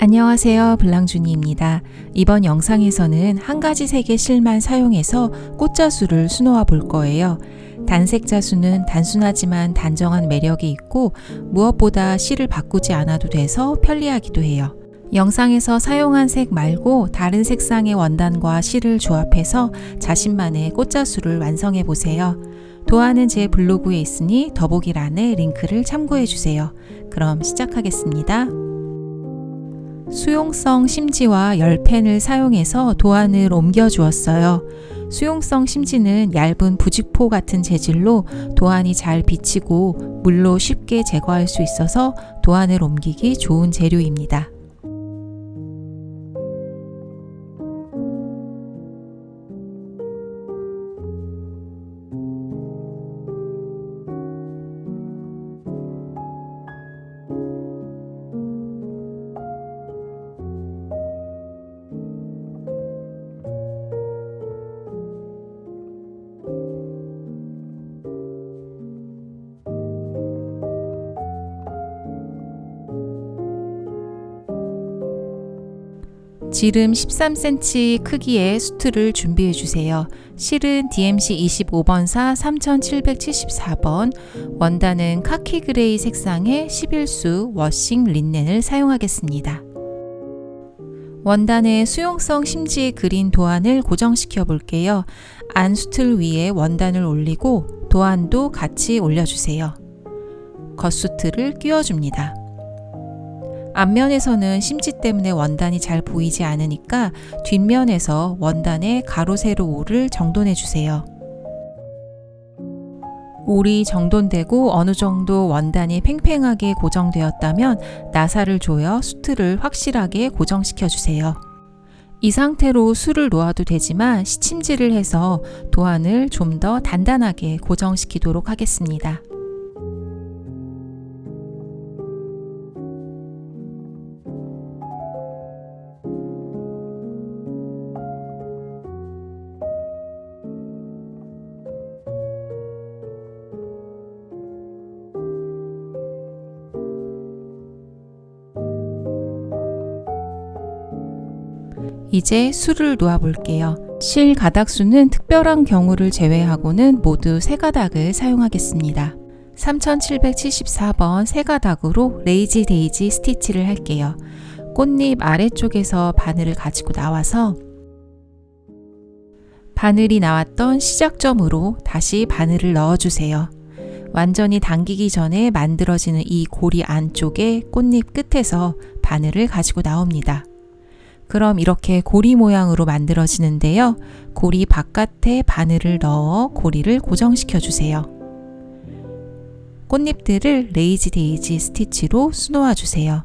안녕하세요. 블랑주니입니다. 이번 영상에서는 한 가지 색의 실만 사용해서 꽃자수를 수놓아 볼 거예요. 단색 자수는 단순하지만 단정한 매력이 있고 무엇보다 실을 바꾸지 않아도 돼서 편리하기도 해요. 영상에서 사용한 색 말고 다른 색상의 원단과 실을 조합해서 자신만의 꽃자수를 완성해 보세요. 도안은 제 블로그에 있으니 더보기란에 링크를 참고해 주세요. 그럼 시작하겠습니다. 수용성 심지와 열펜을 사용해서 도안을 옮겨 주었어요. 수용성 심지는 얇은 부직포 같은 재질로 도안이 잘 비치고 물로 쉽게 제거할 수 있어서 도안을 옮기기 좋은 재료입니다. 지름 13cm 크기의 수트를 준비해 주세요. 실은 DMC 25번사 3774번, 원단은 카키 그레이 색상의 11수 워싱 린넨을 사용하겠습니다. 원단에 수용성 심지에 그린 도안을 고정시켜 볼게요. 안 수틀 위에 원단을 올리고 도안도 같이 올려주세요. 겉수틀을 끼워줍니다. 앞면에서는 심지 때문에 원단이 잘 보이지 않으니까 뒷면에서 원단에 가로 세로 올을 정돈해 주세요. 올이 정돈되고 어느 정도 원단이 팽팽하게 고정되었다면 나사를 조여 수틀을 확실하게 고정시켜 주세요. 이 상태로 술을 놓아도 되지만 시침질을 해서 도안을 좀 더 단단하게 고정시키도록 하겠습니다. 이제 술을 놓아 볼게요. 실 가닥수는 특별한 경우를 제외하고는 모두 3가닥을 사용하겠습니다. 3774번 3가닥으로 레이지 데이지 스티치를 할게요. 꽃잎 아래쪽에서 바늘을 가지고 나와서 바늘이 나왔던 시작점으로 다시 바늘을 넣어주세요. 완전히 당기기 전에 만들어지는 이 고리 안쪽에 꽃잎 끝에서 바늘을 가지고 나옵니다. 그럼 이렇게 고리 모양으로 만들어지는데요. 고리 바깥에 바늘을 넣어 고리를 고정시켜 주세요. 꽃잎들을 레이지 데이지 스티치로 수놓아 주세요.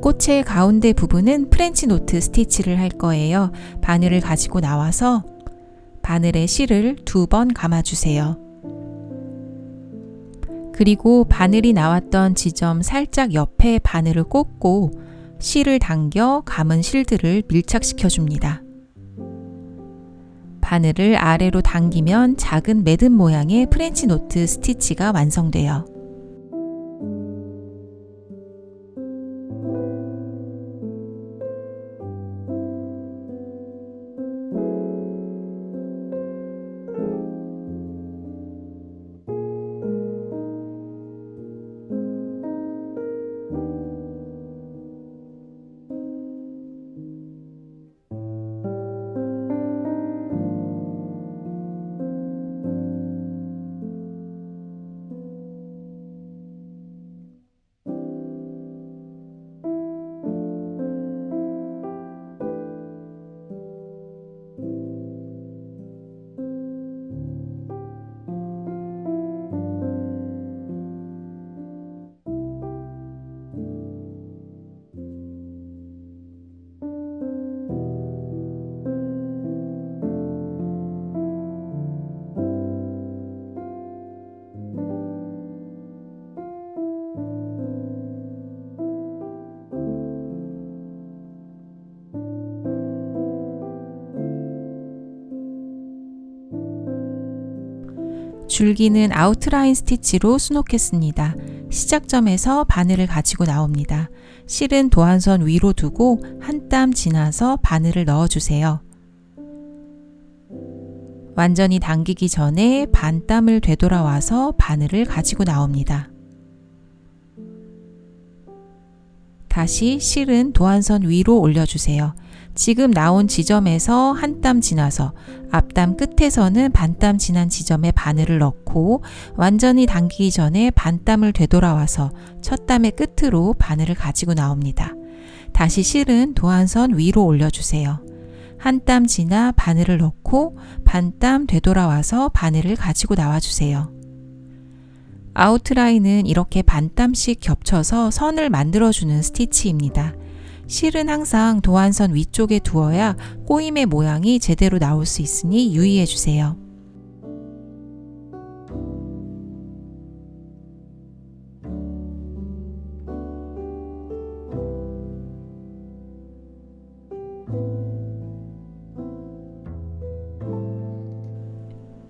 꽃의 가운데 부분은 프렌치 노트 스티치를 할 거예요. 바늘을 가지고 나와서 바늘에 실을 2번 감아주세요. 그리고 바늘이 나왔던 지점 살짝 옆에 바늘을 꽂고 실을 당겨 감은 실들을 밀착시켜 줍니다. 바늘을 아래로 당기면 작은 매듭 모양의 프렌치 노트 스티치가 완성돼요. 줄기는 아웃라인 스티치로 수놓겠습니다. 시작점에서 바늘을 가지고 나옵니다. 실은 도안선 위로 두고 한 땀 지나서 바늘을 넣어주세요. 완전히 당기기 전에 반 땀을 되돌아와서 바늘을 가지고 나옵니다. 다시 실은 도안선 위로 올려주세요. 지금 나온 지점에서 한 땀 지나서 앞땀 끝에서는 반 땀 지난 지점에 바늘을 넣고 완전히 당기기 전에 반 땀을 되돌아와서 첫 땀의 끝으로 바늘을 가지고 나옵니다. 다시 실은 도안선 위로 올려주세요. 한 땀 지나 바늘을 넣고 반 땀 되돌아와서 바늘을 가지고 나와주세요. 아웃라인은 이렇게 반 땀씩 겹쳐서 선을 만들어주는 스티치입니다. 실은 항상 도안선 위쪽에 두어야 꼬임의 모양이 제대로 나올 수 있으니 유의해 주세요.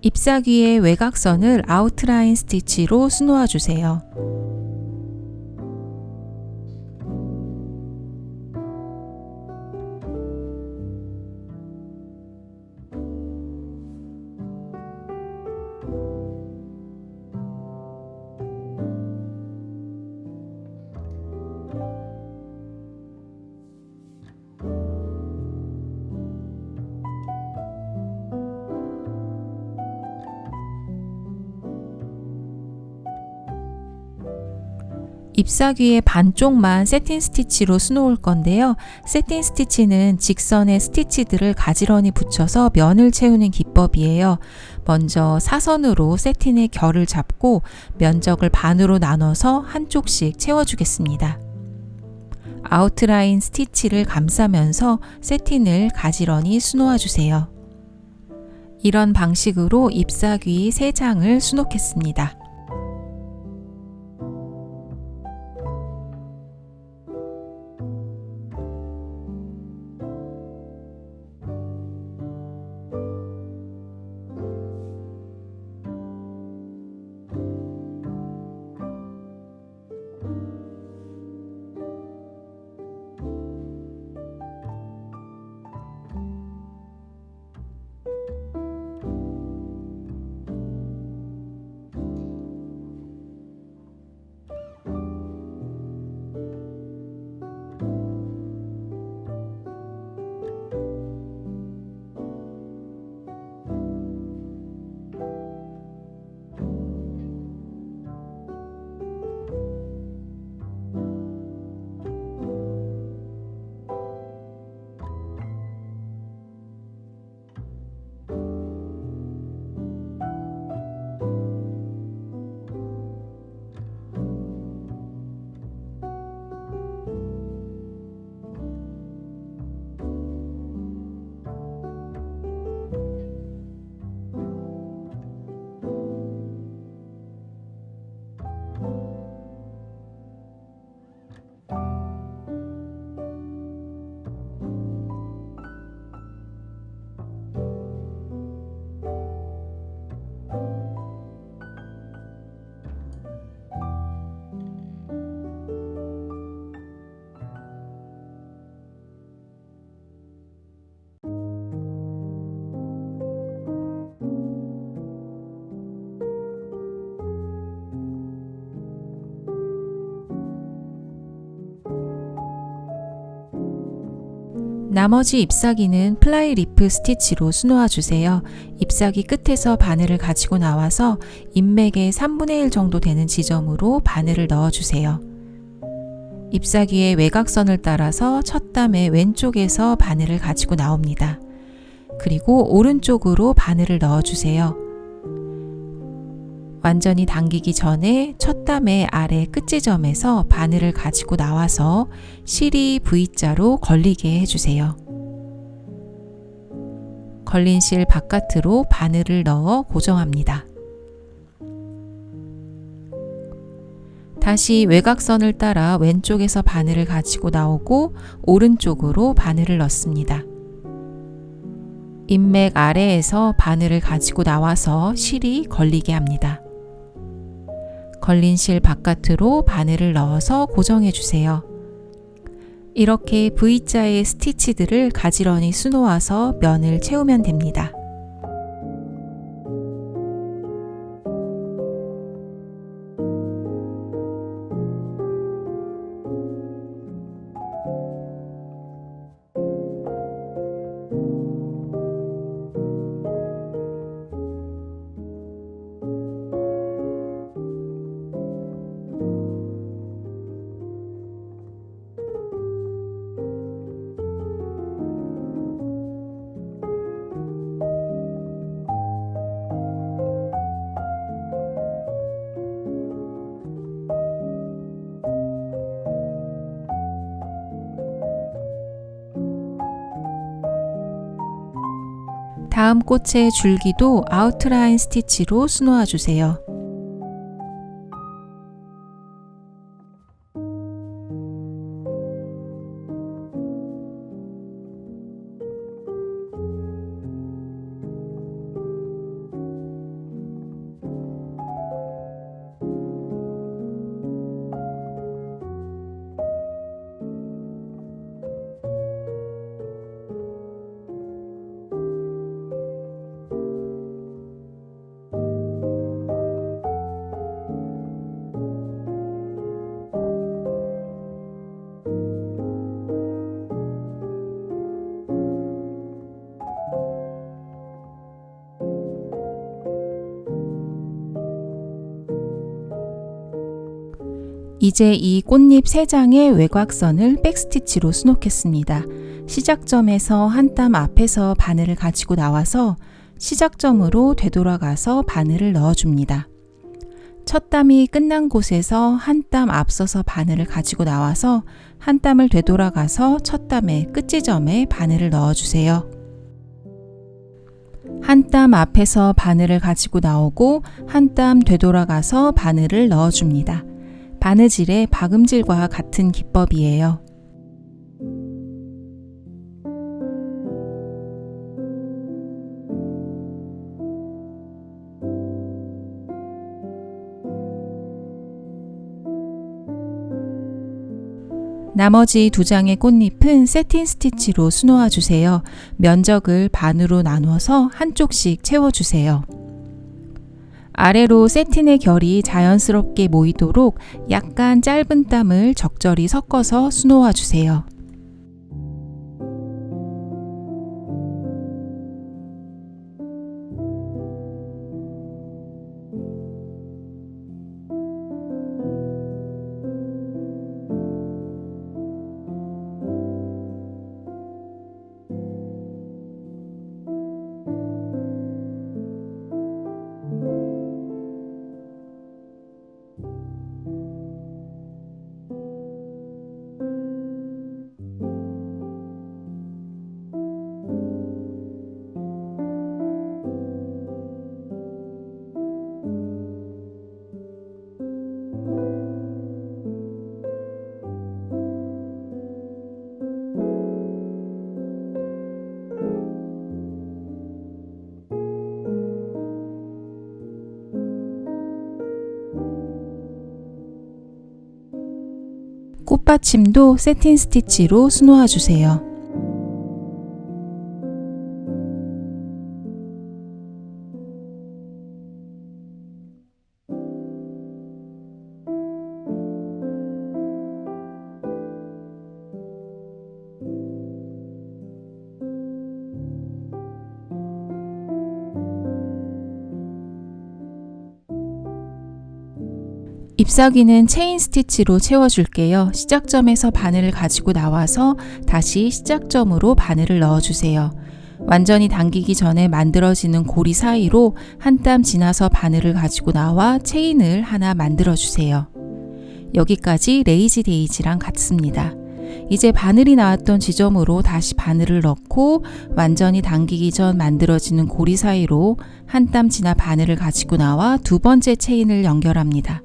잎사귀의 외곽선을 아웃라인 스티치로 수놓아 주세요. 잎사귀의 반쪽만 세틴 스티치로 수놓을 건데요. 세틴 스티치는 직선의 스티치들을 가지런히 붙여서 면을 채우는 기법이에요. 먼저 사선으로 세틴의 결을 잡고 면적을 반으로 나눠서 한쪽씩 채워주겠습니다. 아웃라인 스티치를 감싸면서 세틴을 가지런히 수놓아 주세요. 이런 방식으로 잎사귀 3장을 수놓겠습니다. 나머지 잎사귀는 플라이 리프 스티치로 수놓아 주세요. 잎사귀 끝에서 바늘을 가지고 나와서 잎맥의 3분의 1 정도 되는 지점으로 바늘을 넣어 주세요. 잎사귀의 외곽선을 따라서 첫 땀의 왼쪽에서 바늘을 가지고 나옵니다. 그리고 오른쪽으로 바늘을 넣어 주세요. 완전히 당기기 전에 첫 땀의 아래 끝지점에서 바늘을 가지고 나와서 실이 V자로 걸리게 해주세요. 걸린 실 바깥으로 바늘을 넣어 고정합니다. 다시 외곽선을 따라 왼쪽에서 바늘을 가지고 나오고 오른쪽으로 바늘을 넣습니다. 인맥 아래에서 바늘을 가지고 나와서 실이 걸리게 합니다. 걸린 실 바깥으로 바늘을 넣어서 고정해 주세요. 이렇게 V자의 스티치들을 가지런히 수놓아서 면을 채우면 됩니다. 다음 꽃의 줄기도 아웃라인 스티치로 수놓아 주세요. 이제 이 꽃잎 3장의 외곽선을 백스티치로 수놓겠습니다. 시작점에서 한 땀 앞에서 바늘을 가지고 나와서 시작점으로 되돌아가서 바늘을 넣어줍니다. 첫 땀이 끝난 곳에서 한 땀 앞서서 바늘을 가지고 나와서 한 땀을 되돌아가서 첫 땀의 끝지점에 바늘을 넣어주세요. 한 땀 앞에서 바늘을 가지고 나오고 한 땀 되돌아가서 바늘을 넣어줍니다. 바느질의 박음질과 같은 기법이에요. 나머지 2장의 꽃잎은 세틴 스티치로 수놓아 주세요. 면적을 반으로 나누어서 한쪽씩 채워주세요. 아래로 세틴의 결이 자연스럽게 모이도록 약간 짧은 땀을 적절히 섞어서 수놓아 주세요. 꽃받침도 세틴 스티치로 수놓아 주세요. 잎사귀는 체인 스티치로 채워줄게요. 시작점에서 바늘을 가지고 나와서 다시 시작점으로 바늘을 넣어주세요. 완전히 당기기 전에 만들어지는 고리 사이로 한 땀 지나서 바늘을 가지고 나와 체인을 하나 만들어주세요. 여기까지 레이지 데이지랑 같습니다. 이제 바늘이 나왔던 지점으로 다시 바늘을 넣고 완전히 당기기 전 만들어지는 고리 사이로 한 땀 지나 바늘을 가지고 나와 2번째 체인을 연결합니다.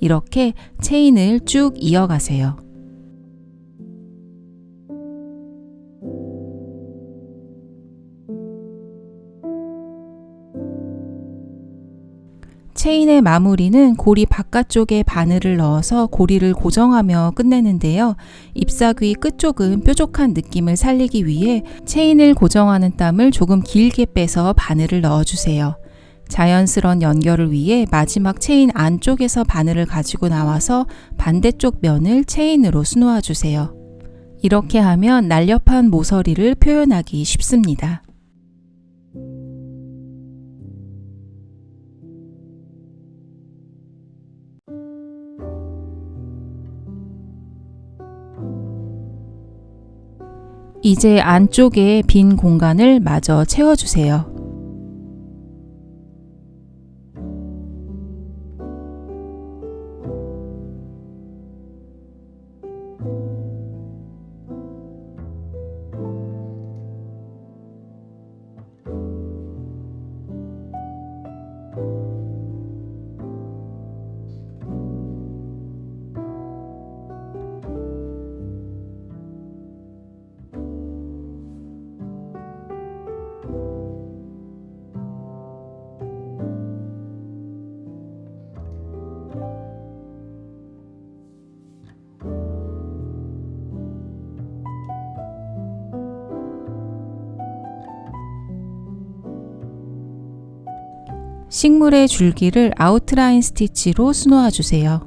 이렇게 체인을 쭉 이어가세요. 체인의 마무리는 고리 바깥쪽에 바늘을 넣어서 고리를 고정하며 끝내는데요. 잎사귀 끝쪽은 뾰족한 느낌을 살리기 위해 체인을 고정하는 땀을 조금 길게 빼서 바늘을 넣어주세요. 자연스러운 연결을 위해 마지막 체인 안쪽에서 바늘을 가지고 나와서 반대쪽 면을 체인으로 수놓아 주세요. 이렇게 하면 날렵한 모서리를 표현하기 쉽습니다. 이제 안쪽에 빈 공간을 마저 채워주세요. 식물의 줄기를 아웃라인 스티치로 수놓아 주세요.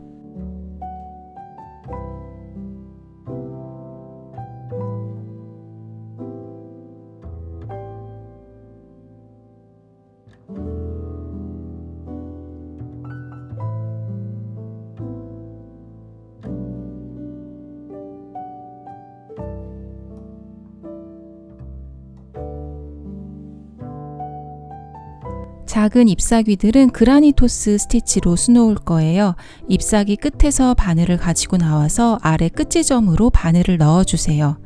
작은 잎사귀들은 그라니토스 스티치로 수놓을 거예요. 잎사귀 끝에서 바늘을 가지고 나와서 아래 끝지점으로 바늘을 넣어주세요.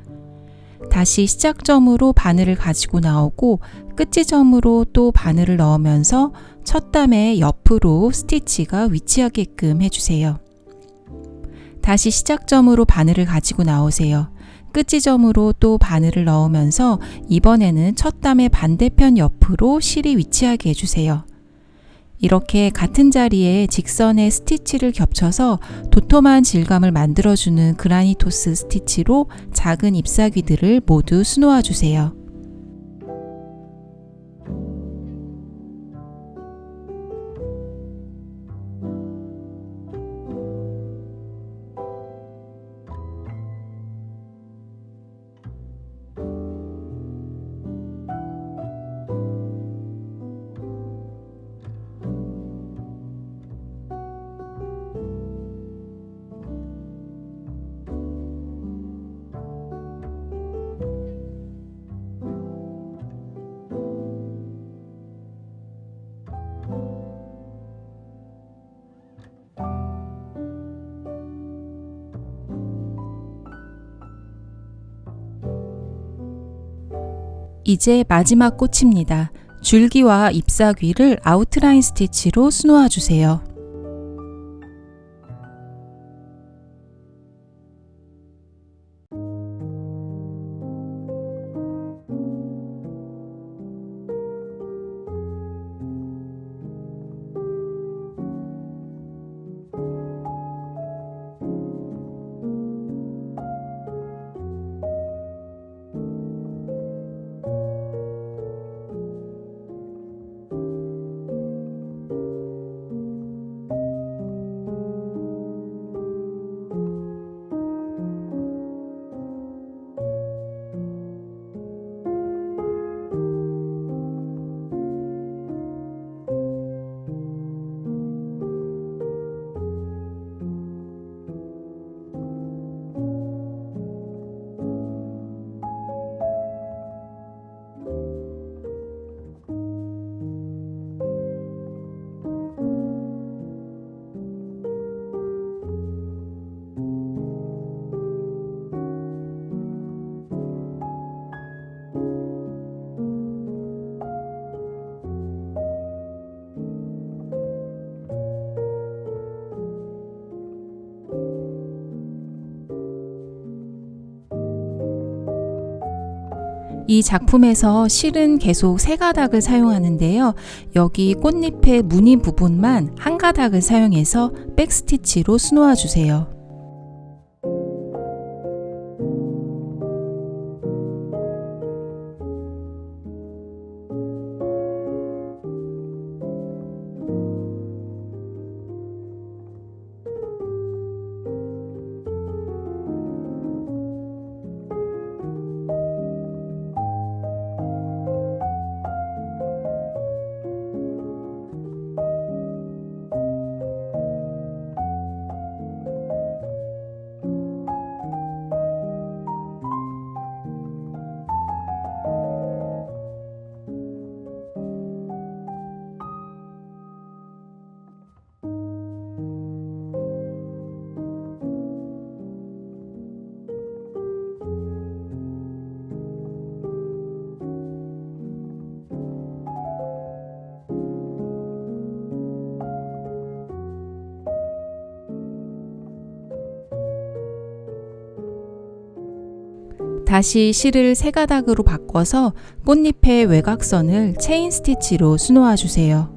다시 시작점으로 바늘을 가지고 나오고 끝지점으로 또 바늘을 넣으면서 첫 담의 옆으로 스티치가 위치하게끔 해주세요. 다시 시작점으로 바늘을 가지고 나오세요. 끝지점으로 또 바늘을 넣으면서 이번에는 첫 담의 반대편 옆으로 실이 위치하게 해주세요. 이렇게 같은 자리에 직선의 스티치를 겹쳐서 도톰한 질감을 만들어주는 그라니토스 스티치로 작은 잎사귀들을 모두 수놓아 주세요. 이제 마지막 꽃입니다. 줄기와 잎사귀를 아웃라인 스티치로 수놓아 주세요. 이 작품에서 실은 계속 세 가닥을 사용하는데요. 여기 꽃잎의 무늬 부분만 한 가닥을 사용해서 백스티치로 수놓아 주세요. 다시 실을 세 가닥으로 바꿔서 꽃잎의 외곽선을 체인 스티치로 수놓아 주세요.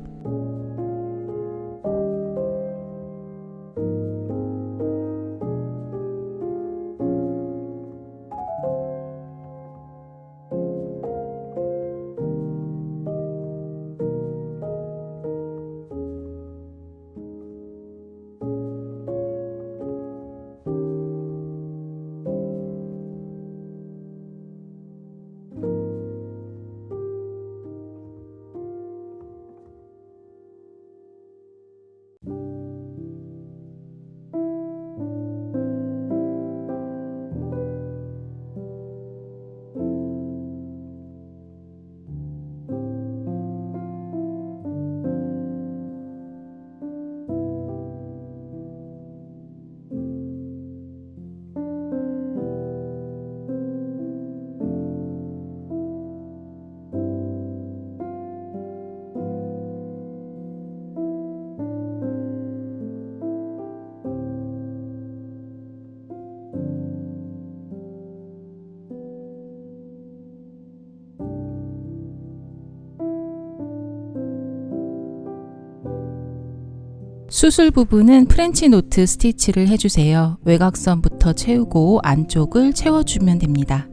수술 부분은 프렌치 노트 스티치를 해주세요. 외곽선부터 채우고 안쪽을 채워주면 됩니다.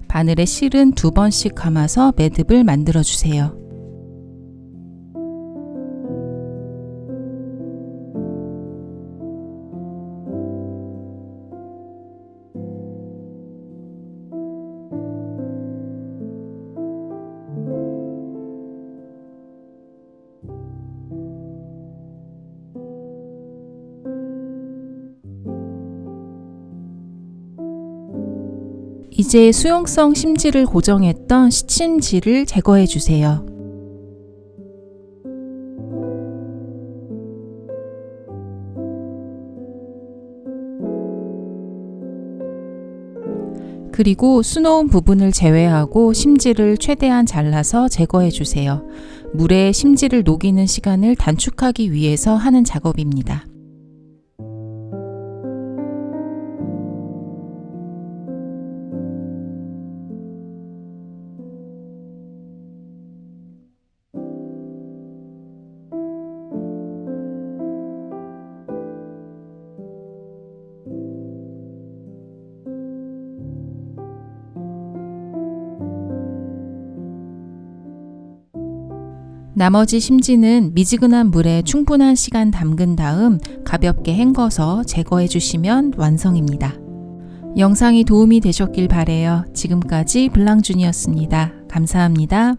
바늘에 실은 2번씩 감아서 매듭을 만들어 주세요. 이제 수용성 심지를 고정했던 시침지를 제거해 주세요. 그리고 수놓은 부분을 제외하고 심지를 최대한 잘라서 제거해 주세요. 물에 심지를 녹이는 시간을 단축하기 위해서 하는 작업입니다. 나머지 심지는 미지근한 물에 충분한 시간 담근 다음 가볍게 헹궈서 제거해 주시면 완성입니다. 영상이 도움이 되셨길 바래요. 지금까지 블랑준이었습니다. 감사합니다.